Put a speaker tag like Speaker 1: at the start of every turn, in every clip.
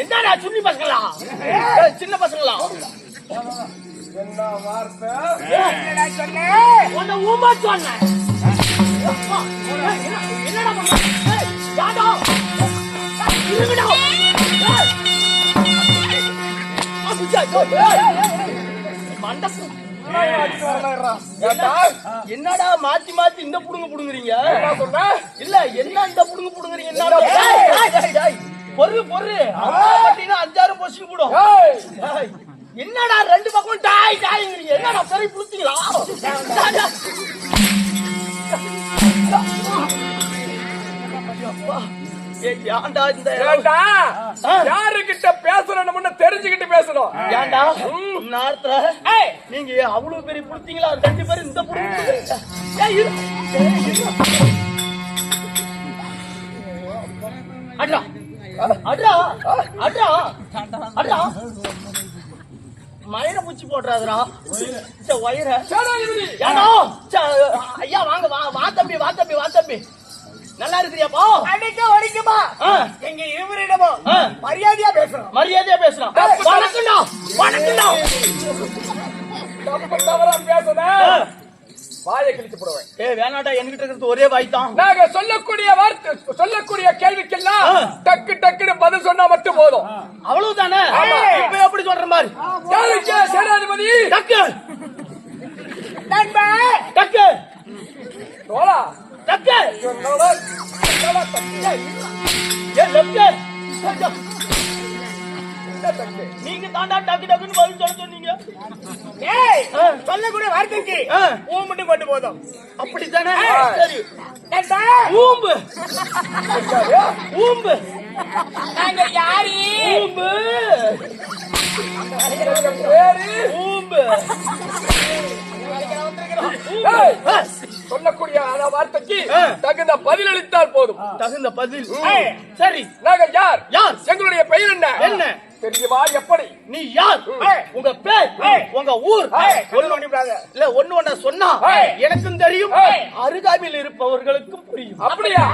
Speaker 1: என்னடா சுண்ணி பசங்களா சின்ன பசங்களா
Speaker 2: என்ன வார்த்தை
Speaker 1: என்னடா சொன்ன உன்னை ஊமா சொன்னேன் என்னடா பண்ண யாடா இருங்கடா மண்டப்பு என்னடா மாத்தி மாத்தி இந்த புடுங்க புடுங்குறீங்க இல்ல என்ன இந்த புடுங்க புடுங்குறீங்க பொறு பொறு அஞ்சாறு பொசுக்கு போடும் என்னடா ரெண்டு பக்கம் டாய் டாய்ங்கிறீங்க என்னடா சரி புடிச்சீங்களா
Speaker 2: யாருகிட்ட பேசணும்னு தெரிஞ்சுக்கிட்டு பேசணும்.
Speaker 1: ஏன்டா நேரத்துல நீங்க அவ்வளவு பெரிய புடிச்சீங்களா ரெண்டு பேரும் இந்த அட்ரா அட்ரா அட்ரா அட்ரா மயிர பூச்சி போடுறாதுரா வயிற ஐயா வாங்க வா தம்பி வா தம்பி வா தம்பி நல்லா இருக்கிறியாப்பா
Speaker 3: அடிக்க ஒடிக்குமா எங்க இவரிடமோ மரியாதையா பேசுறோம்
Speaker 1: வணக்கம்டா வணக்கம்டா
Speaker 2: தப்பு தவறா பேசுத வாயை கிழிச்சு போடுவேன்
Speaker 1: வேணாடா என்கிட்ட இருக்கிறது ஒரே வாய் தான்
Speaker 2: நாங்க சொல்லக்கூடிய வார்த்தை சொல்லக்கூடிய கேள்விக்கெல்லாம் டக்கு டக்குன்னு பதில் சொன்னா மட்டும் போதும்
Speaker 1: அவ்வளவுதானே இப்ப எப்படி சொல்ற மாதிரி
Speaker 2: சேனாதிபதி
Speaker 1: டக்கு
Speaker 3: நண்பா
Speaker 1: டக்கு
Speaker 2: தோலா
Speaker 1: டக்கு நீங்க தாண்டா டக்கு டக்குன்னு பதில் சொல்ல சொன்னீங்க
Speaker 3: சொல்லக்கூடிய வார்த்தைக்கு ஊம்பு கொண்டு போதும்
Speaker 1: அப்படித்தானே சரி ஊம்பு ஊம்பு
Speaker 3: நாங்க யாரு
Speaker 1: ஊம்பு
Speaker 2: பேரு
Speaker 1: ஊம்பு ஊம்பு.
Speaker 2: ஏய், சொல்லக்கூடிய அந்த வார்த்தைக்கு தகுந்த பதில் அளித்தால் போதும்.
Speaker 1: தகுந்த பதில். சரி,
Speaker 2: நாங்கள் யார்?
Speaker 1: யார்?
Speaker 2: எங்களுடைய பெயர் என்ன?
Speaker 1: என்ன
Speaker 2: தெரியுமா? எப்படி?
Speaker 1: நீ யார்? உங்க பேர், உங்க ஊர் இல்ல ஒண்ணு ஒண்ணா சொன்னா எனக்கும் தெரியும், அருகாமையில் இருப்பவர்களுக்கும் புரியும்.
Speaker 2: அப்படியா?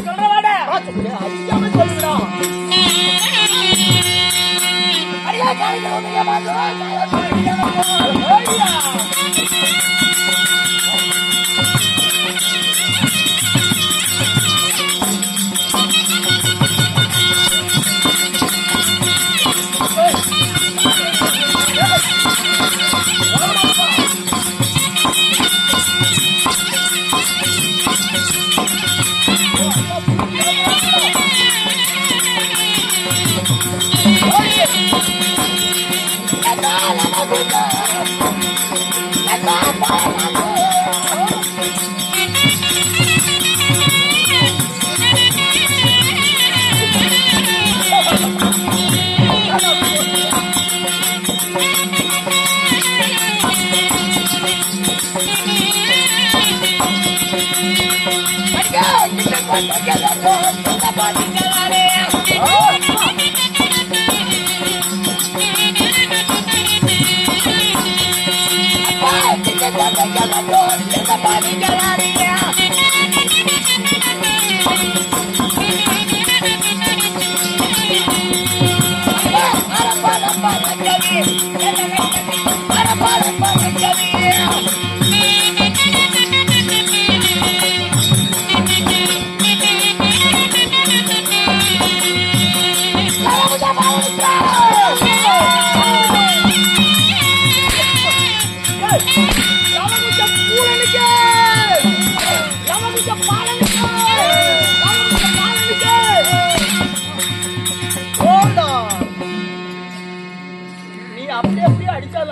Speaker 3: சொல்றவாட
Speaker 1: அறியாம சொல்லுடா.
Speaker 3: ஐயா காலையில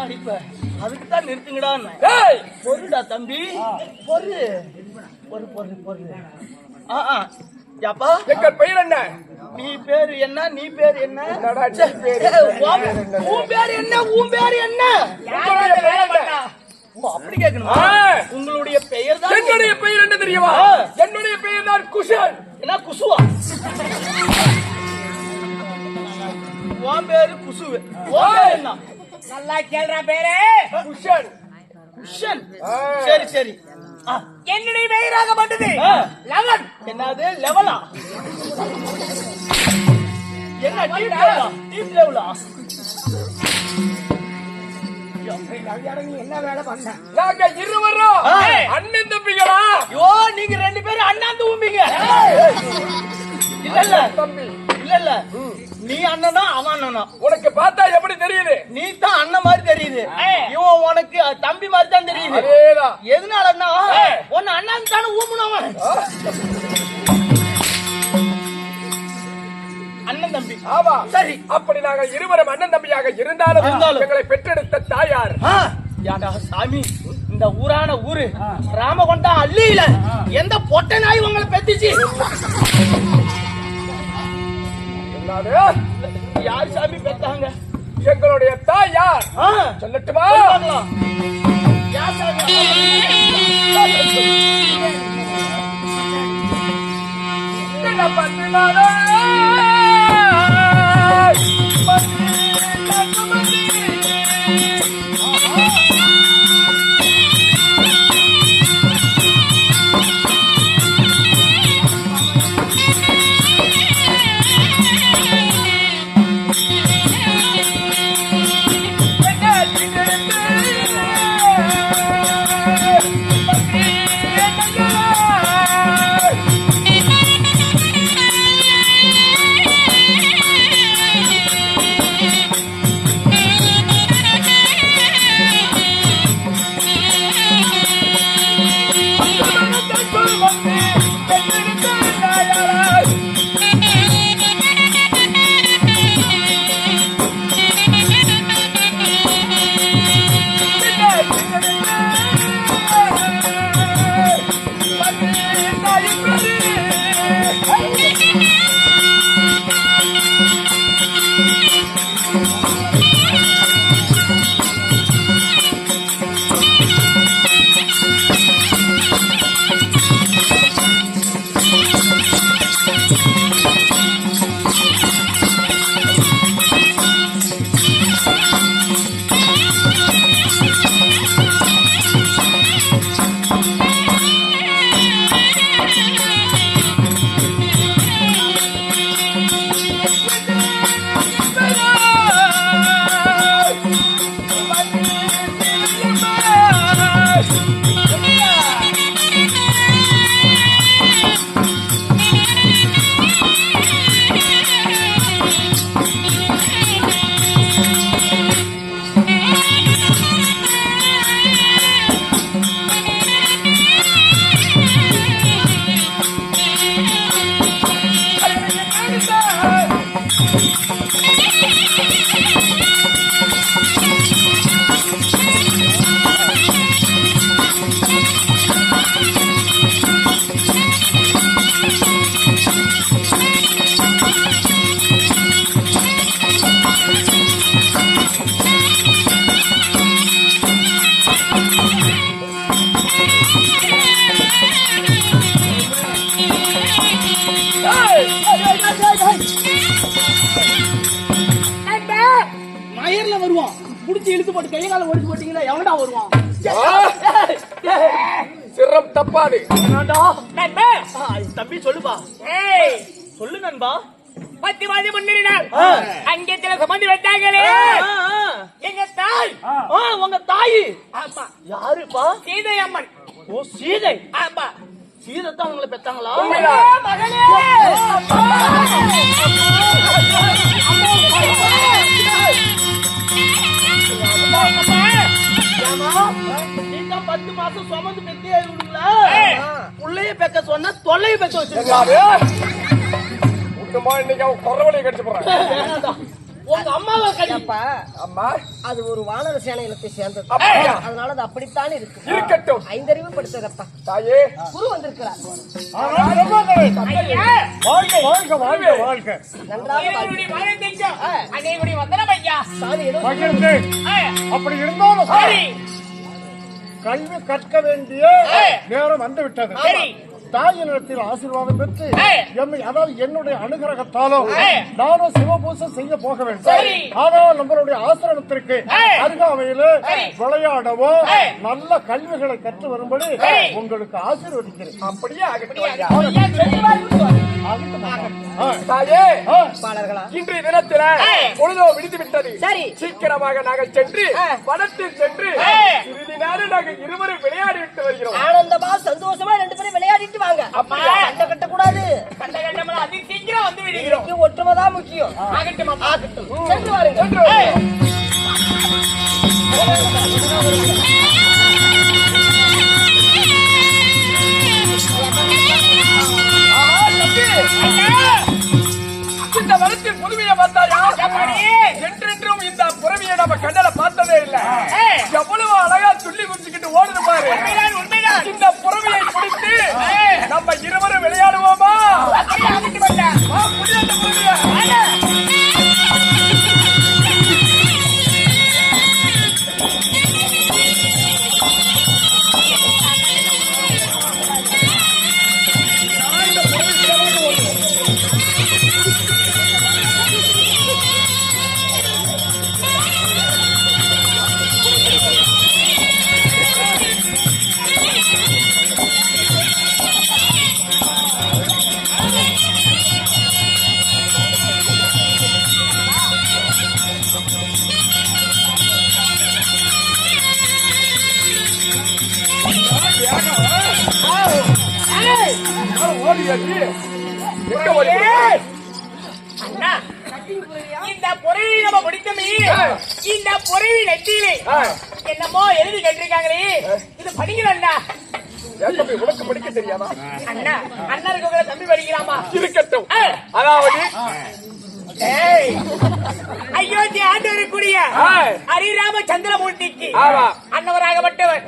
Speaker 1: அடிப்ப அதுக்கு தான் நிறுத்துங்கடா. பொருடா தம்பி, பொரு பொரு பொரு பொரு.
Speaker 2: எங்கள் பெயர் என்ன?
Speaker 1: நீ பேரு என்ன? நீ பேரு என்ன? உன் பேரு என்ன? உன் பேரு என்ன? அப்படி கேட்கணுமா? உங்களுடைய பெயர் தான்.
Speaker 2: என்னுடைய பெயர் என்ன தெரியுமா? என்னுடைய பெயர் தான் குஷன்.
Speaker 1: என்ன குசுவா? உன் பேரு குசுவு. என்ன?
Speaker 3: நல்லா கேள்ற பேரே
Speaker 2: குஷன்.
Speaker 1: குஷன். சரி சரி.
Speaker 3: என்னுடைய பெயராகப்பட்டது லெவன்.
Speaker 1: என்னது லெவலா? என்ன டீப் லெவலா? டீப் லெவலா?
Speaker 3: என்ன வேலை பண்ண?
Speaker 2: நாங்க இருவரும் அண்ணன் தம்பிகளா?
Speaker 1: ஐயோ, நீங்க ரெண்டு பேரும் அண்ணாந்து ஊம்பிங்க. இல்ல இல்ல
Speaker 2: தம்பி,
Speaker 1: இல்ல இல்ல, நீ அண்ணனா அவன் அண்ணனா?
Speaker 2: உனக்கு பார்த்தா எப்படி தெரியுது?
Speaker 1: நீ தான் அண்ணன் மாதிரி தெரியுது, இவன் உனக்கு தம்பி மாதிரி தான் தெரியுது.
Speaker 2: அதேதான்.
Speaker 1: எதனாலன்னா உன்னை அண்ணாந்து தானே ஊம்புனவன். அண்ணன் தம்பி.
Speaker 2: ஆமா.
Speaker 1: சரி,
Speaker 2: அப்படி நாங்கள் இருவரும் அண்ணன் தம்பியாக இருந்தாலும் எங்களை பெற்றெடுத்த தாயார்
Speaker 1: யாடா சாமி, இந்த ஊரான ஊரு ராமகொண்டா அள்ளியில எந்த பொட்ட நாய் உங்களை பெத்துச்சு? யார் சாமி பெத்தாங்க?
Speaker 2: எங்களுடைய தாயார். சொல்லட்டுமா?
Speaker 1: யார் சாமி? போட்டு கையை கால ஒடிச்சு போட்டீங்கன்னா எவன்டா வருவான்?
Speaker 2: சிரம் தப்பாது.
Speaker 1: என்னடா?
Speaker 3: நண்பா
Speaker 1: தம்பி சொல்லுப்பா.
Speaker 3: ஏய்
Speaker 1: சொல்லு நண்பா.
Speaker 3: 10 மாதம் முன்னினால் அங்கே சில சம்பந்தி வந்தாங்களே எங்க தாய்.
Speaker 1: உங்க தாயி?
Speaker 3: ஆமா.
Speaker 1: யாருப்பா?
Speaker 3: சீதை அம்மன்.
Speaker 1: ஓ சீதை.
Speaker 3: ஆமா.
Speaker 1: சீதை தான் உங்களை பெத்தாங்களா?
Speaker 3: மகளே
Speaker 1: நீங்க 10 மாசம் சுமந்து பெத்தியே விடுங்களா? புள்ளைய பெக்க சொன்னா தொல்லைய பெக்க வச்சிருக்காரு.
Speaker 2: இன்னைக்கு அவன் குறவளையை கடிச்சு போறான்.
Speaker 1: உங்க அம்மாவை கடி.
Speaker 2: அம்மா
Speaker 4: அது ஒரு வானர சேனை இனத்தை சேர்ந்தது.
Speaker 2: அப்படியா?
Speaker 4: அதனால அது அப்படித்தான் இருக்கு.
Speaker 2: இருக்கட்டும்.
Speaker 4: 5 அறிவு படுத்ததப்பா.
Speaker 2: தாயே
Speaker 4: குரு வந்திருக்கிறார்.
Speaker 3: ஐயா
Speaker 2: வாழ்க வாழ்க வாழ்க வாழ்க.
Speaker 4: நன்றாக
Speaker 3: இவருடைய மகன் தெரிஞ்சோம் அன்னைக்குடைய வந்தனம் ஐயா.
Speaker 4: சாமி ஏதோ
Speaker 2: மகிழ்ந்து அப்படி இருந்தாலும்
Speaker 3: சரி
Speaker 2: கல்வி கற்க வேண்டிய நேரம் வந்து விட்டது.
Speaker 3: சரி.
Speaker 2: தாயினிடத்தில் ஆசீர்வாதம் பெற்று எம்மை அதாவது என்னுடைய அனுகிரகத்தாலும்
Speaker 3: ஏய்.
Speaker 2: நானும் சிவபூசை செய்ய போக வேண்டும்.
Speaker 3: சரி.
Speaker 2: ஆனால் நம்மளுடைய ஆசிரமத்திற்கு
Speaker 3: ஏய்.
Speaker 2: அருகாமையில்
Speaker 3: சரி.
Speaker 2: விளையாடவோ
Speaker 3: ஏய்.
Speaker 2: நல்ல கல்விகளை கற்று வரும்படி
Speaker 3: சரி.
Speaker 2: உங்களுக்கு ஆசீர்வதிக்கிறேன். அப்படியே
Speaker 3: ஐயா தெளிவா
Speaker 2: தாயே
Speaker 4: பாலர்களா
Speaker 2: இன்றைய தினத்தில பொழுதோ விடுத்து விட்டது.
Speaker 4: சரி.
Speaker 2: சீக்கிரமாக நாங்கள் சென்று வனத்தில் சென்று சிறிது நேரம் நாங்கள் இருவரும் விளையாடி விட்டு வருகிறோம்.
Speaker 4: ஆனந்தமா சந்தோஷமா 2 பேரும் விளையாடிட்டு வாங்க.
Speaker 3: அப்படியா?
Speaker 4: சண்டை கட்ட கூடாது.
Speaker 3: கண்ட கண்டமெல்லாம் அதி சீக்கிரம் வந்து விடுகிறோம்.
Speaker 4: இன்னைக்கு ஒற்றுமைதான் முக்கியம்.
Speaker 3: ஆகட்டும் அம்மா.
Speaker 4: ஆகட்டும். சென்று வாருங்க.
Speaker 2: இந்த வனத்தின் புதுமையை பார்த்தாயா?
Speaker 3: எப்படி?
Speaker 2: என்றென்றும் இந்த புறவியை நம்ம கண்ணல பார்த்ததே இல்ல. எவ்வளவு அழகா துள்ளி குதிச்சுக்கிட்டு ஓடுது பாரு.
Speaker 3: உண்மைதான் உண்மைதான்.
Speaker 2: இந்த புறவியை பிடித்து நம்ம இருவரும் விளையாடுவோமா?
Speaker 3: அப்படியே ஆகட்டும் ஐயா.
Speaker 2: முடியாத புறவியை. எங்க ஓடி?
Speaker 3: அண்ணா இந்த பொறையை நம்ம முடித்தமே இந்த பொறைவி நெத்தியிலே என்னமோ எழுதி கேட்டிருக்காங்களே இது படிக்கலண்ணா.
Speaker 2: உனக்கு படிக்க தெரியாதா?
Speaker 3: அண்ணா அண்ணருக்கு உங்களை தம்பி படிக்கலாமா?
Speaker 2: இருக்கட்டும். அதாவது
Speaker 3: அயோத்தி ஆண்டு வரக்கூடிய ஹரிராம சந்திரமூர்த்திக்கு
Speaker 2: ஆமா.
Speaker 3: அன்னவராகப்பட்டவர்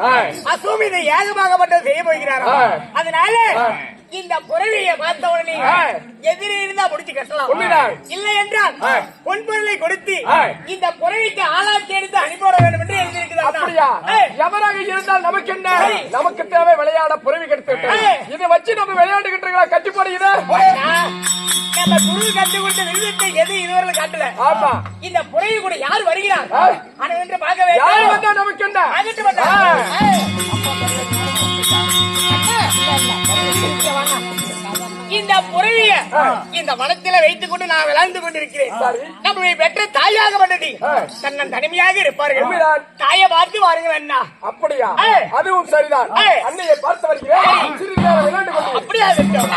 Speaker 3: அசூமிதை யாகமாகப்பட்டவர் செய்ய போகிறாரா? அதனால இந்த புறவியை பார்த்த உடனே எதிரே இருந்தா முடிச்சு கட்டலாம்.
Speaker 2: உண்மைதான்.
Speaker 3: இல்லை என்றால் பொன்பொருளை கொடுத்து இந்த புறவிக்கு ஆளாக்கி எடுத்து அனுப்பிவிட வேண்டும் என்று எழுதியிருக்கிறார்.
Speaker 2: அப்படியா? எவராக இருந்தால் நமக்கு என்ன? நமக்கு தேவை விளையாட புறவி கெடுத்து இதை வச்சு நம்ம விளையாண்டுகிட்டு இருக்கலாம். கட்டுப்பாடு
Speaker 3: நம்ம குரு கட்டு கொடுத்த விருதத்தை எது இதுவரை காட்டல.
Speaker 2: ஆமா.
Speaker 3: இந்த புறவி கூட யார் வருகிறார் என்று பார்க்க
Speaker 2: யாரு
Speaker 3: வேண்டும்.
Speaker 2: வந்தா நமக்கு என்ன?
Speaker 3: ஆகட்டும் அண்ணா. இந்த புறவிய இந்த வனத்தில வைத்துக் கொண்டு நான் விளையாண்டு கொண்டிருக்கிறேன். நம்முடைய பெற்ற தாயாக வந்தது தன்னன் தனிமையாக இருப்பார்கள். தாயை பார்த்து வாருங்கள் அண்ணா.
Speaker 2: அப்படியா? அதுவும் சரிதான். அன்னையை பார்த்து வருகிறேன். சிறிது நேரம் விளையாண்டு கொண்டு
Speaker 3: அப்படியா இருக்கட்டும்.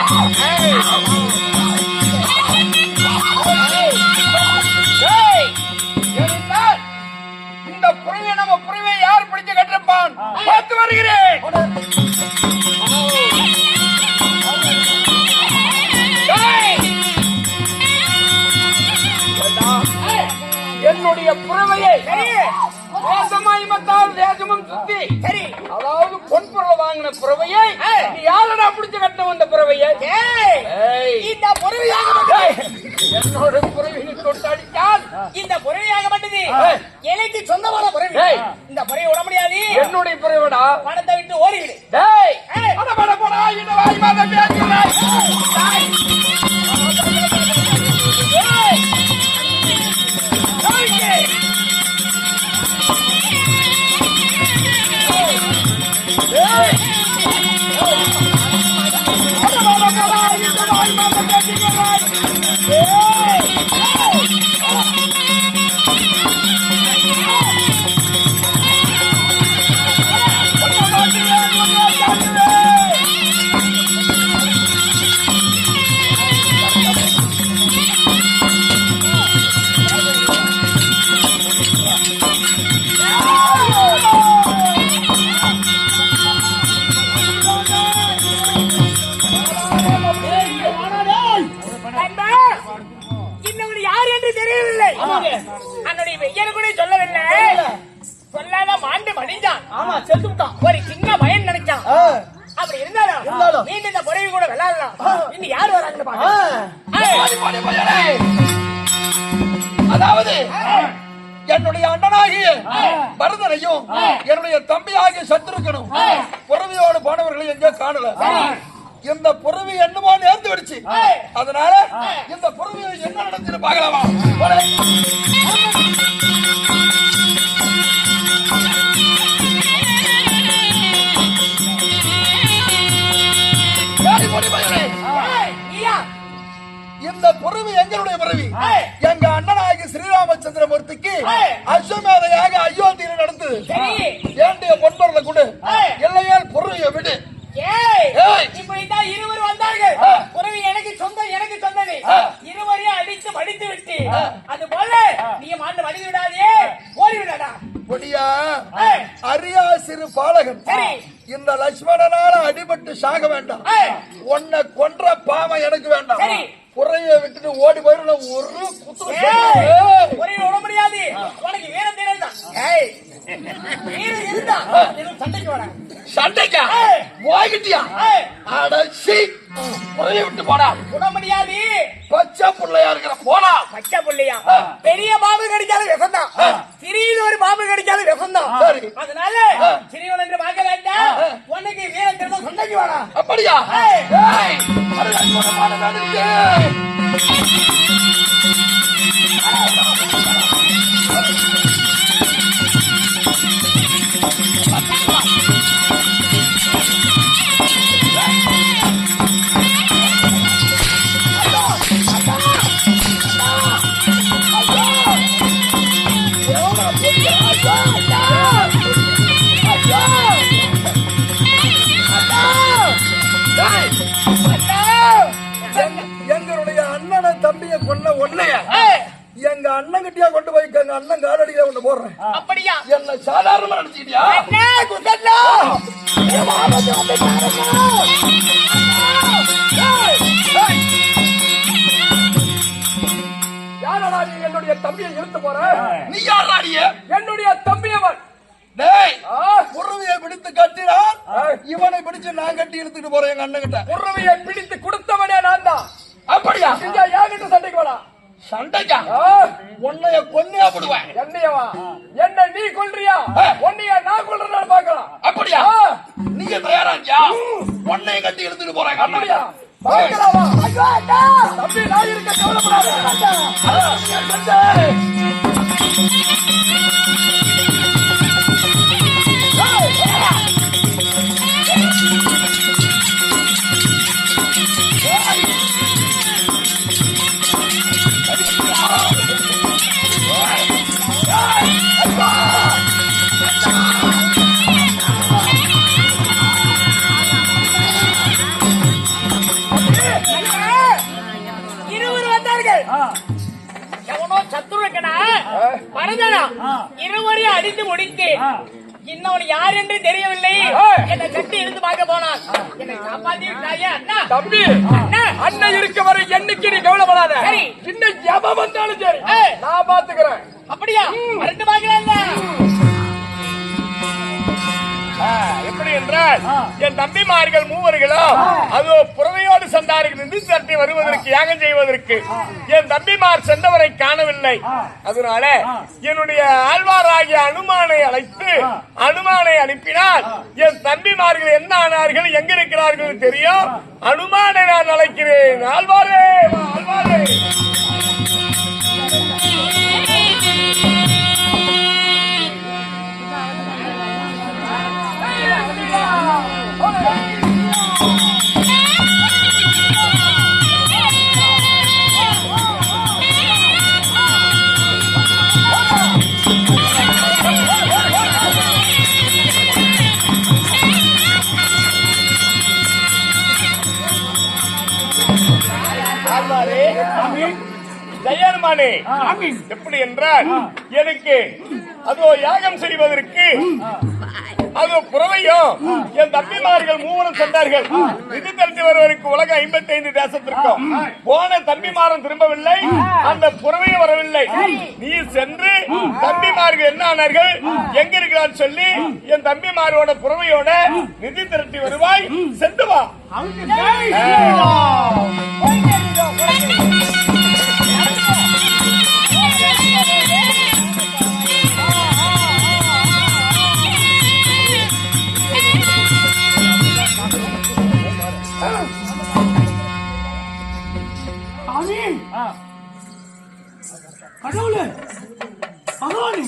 Speaker 2: இந்த புறவை நம்ம புறவை யார் பிடிச்சு கட்டிருப்பான் பார்த்து வருகிறேன். என்னுடைய புறவையை தேசமாய்மத்தால் தேசமும் சுத்தி
Speaker 3: சரி
Speaker 2: அதாவது பொன்பொருள் வாங்கின புறவையை யாரடா பிடிச்சு கட்ட வந்த புறவையை?
Speaker 3: இந்த புறவியாக
Speaker 2: என்னோட புறவையை தொட்டு அடித்தால்
Speaker 3: இந்த புறவியாகப்பட்டது எனக்கு சொந்தமான புறவி. இந்த புறவை விட முடியாது.
Speaker 2: என்னுடைய புறவைடா.
Speaker 3: பணத்தை விட்டு ஓடிவிடு.
Speaker 2: போடா இந்த வாய் மாதம் பேசுகிறாய்.
Speaker 1: ஆமா செத்து விட்டான்.
Speaker 3: ஒரு சின்ன பயம் நினைச்சான். அப்படி இருந்தாலும் மீண்டும் இந்த பொறவி கூட விளையாடலாம். இன்னும் யார் வராங்கன்னு பாருங்க.
Speaker 2: அதாவது என்னுடைய அண்ணனாகிய பரதனையும் என்னுடைய தம்பியாகிய சத்ருக்கனும் புறவியோடு போனவர்களை எங்கே காணல. இந்த புறவி என்னமோ நேர்ந்து விடுச்சு. அதனால இந்த புறவியை என்ன நடந்துன்னு பார்க்கலாமா? இந்த புறவி எங்களுடைய புறவி. எங்க அண்ணனாகிய ஸ்ரீராமச்சந்திரமூர்த்திக்கு அஸ்வமேதையாக அயோத்தியில் நடந்தது. ஏண்டிய பொன்பொருளை கொண்டு இல்லையால் புறவியை விடு.
Speaker 3: இப்படித்தான் இருவர் வந்தார்கள். புறவி எனக்கு சொந்தம், எனக்கு சொந்தது. இருவரையும் அடித்து மடித்து விட்டு அது போல நீ மாண்டு மடித்து விடாதே, ஓடிவிடாடா.
Speaker 2: பொடியா அரியா சிறு பாலகன் இந்த லட்சுமணனால அடிபட்டு சாக வேண்டாம். உன்னை கொன்ற பாவம் எனக்கு வேண்டாம். புறைய விட்டுட்டு ஓடி போயிரு. ஒரு
Speaker 3: ஒரே விட முடியாது. உனக்கு வீரம் தெரியாதான்? வீரம் இருந்தா சண்டைக்கு வர.
Speaker 2: சண்டைக்கா போய்கிட்டியா? அடச்சி புறைய விட்டு போடா.
Speaker 3: விட முடியாது.
Speaker 2: பச்சை புள்ளையா இருக்கிற போடா.
Speaker 3: பச்சை புள்ளையா? பெரிய பாம்பு கடிச்சாலும் விஷம்தான், சிறிய ஒரு பாம்பு கடிச்சாலும் விஷம்தான். அதனால சிறியவன் என்று பார்க்க வேண்டாம். உனக்கு வீரம் தெரியும், சண்டைக்கு வாடா.
Speaker 2: அப்படியா? எங்களுடைய அண்ணனை தம்பிய கொன்ன ஒன்னைய எங்க அண்ணன் கிட்டயா கொண்டு போய் எங்க அண்ணன் காலடியில கொண்டு போடுறேன்.
Speaker 3: அப்படியா?
Speaker 2: என்ன சாதாரணமா நினைச்சிட்டியா? யாரடா நீ என்னுடைய தம்பியை இழுத்து போற? நீ யாராடிய? என்னுடைய தம்பியவன். புறவியை பிடித்து கட்டினான். இவனை பிடிச்சு நான் கட்டி இழுத்துட்டு போறேன் எங்க அண்ணன் கிட்ட. புறவியை பிடித்து கொடுத்தவனே நான் தான். அப்படியா? என்கிட்ட சண்டைக்கு வாடா. சண்டைக்கா? உன்னைய கொன்னையா போடுவேன். என்னையவா? என்ன நீ கொல்றியா? உன்னைய நான் கொல்றேன்னு பார்க்கலாம். அப்படியா? நீங்க தயாராச்சியா? உன்னைய கட்டி இழுத்துட்டு போறேன். அப்படியா? பார்க்கலாமா? தம்பி நான் இருக்க கவலைப்படாத.
Speaker 3: இருவரையும் அடித்து முடித்து இன்னொரு யார் என்று தெரியவில்லை. என்னை கட்டி இருந்து பார்க்க போனான். என்னை காப்பாத்தி விட்டாயே அண்ணா. தம்பி அண்ணன் இருக்க வரை என்னைக்கு நீ கவலைப்படாத. இன்னும் எவன் வந்தாலும் சரி நான் பாத்துக்கிறேன். அப்படியா? மறந்து பார்க்கலாம். எப்படி என்றால் என் தம்பிமார்கள் மூவர்களும் அதோ புறவையோடு சென்றார்கள் என்று சட்டை வருவதற்கு யாகம் செய்வதற்கு. என் தம்பிமார் சென்றவரை காணவில்லை. அதனால என்னுடைய ஆழ்வாராகிய அனுமானை அழைத்து அனுமானை அனுப்பினால் என் தம்பிமார்கள் என்ன ஆனார்கள், எங்க இருக்கிறார்கள் தெரியும். அனுமானை நான் அழைக்கிறேன். ஆழ்வாரே ஆழ்வாரே. ஜெயனுமானே எப்படி என்றால் எனக்கு அதோ யாகம் செய்வதற்கு அது புறவையும் என் தம்பிமார்கள் மூவரும் சென்றார்கள். நிதி திரட்டி வருவதற்கு உலக 55 தேசத்திற்கும் போன தம்பிமாரும் திரும்பவில்லை, அந்த புறவையும் வரவில்லை. நீ சென்று தம்பிமார்கள் என்ன ஆனார்கள், எங்க இருக்கிறார் சொல்லி என் தம்பிமாரோட புறவையோட நிதி திரட்டி வருவாய். சென்று வா.
Speaker 1: கடவுளே, பகவானே,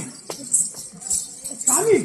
Speaker 1: சாமி,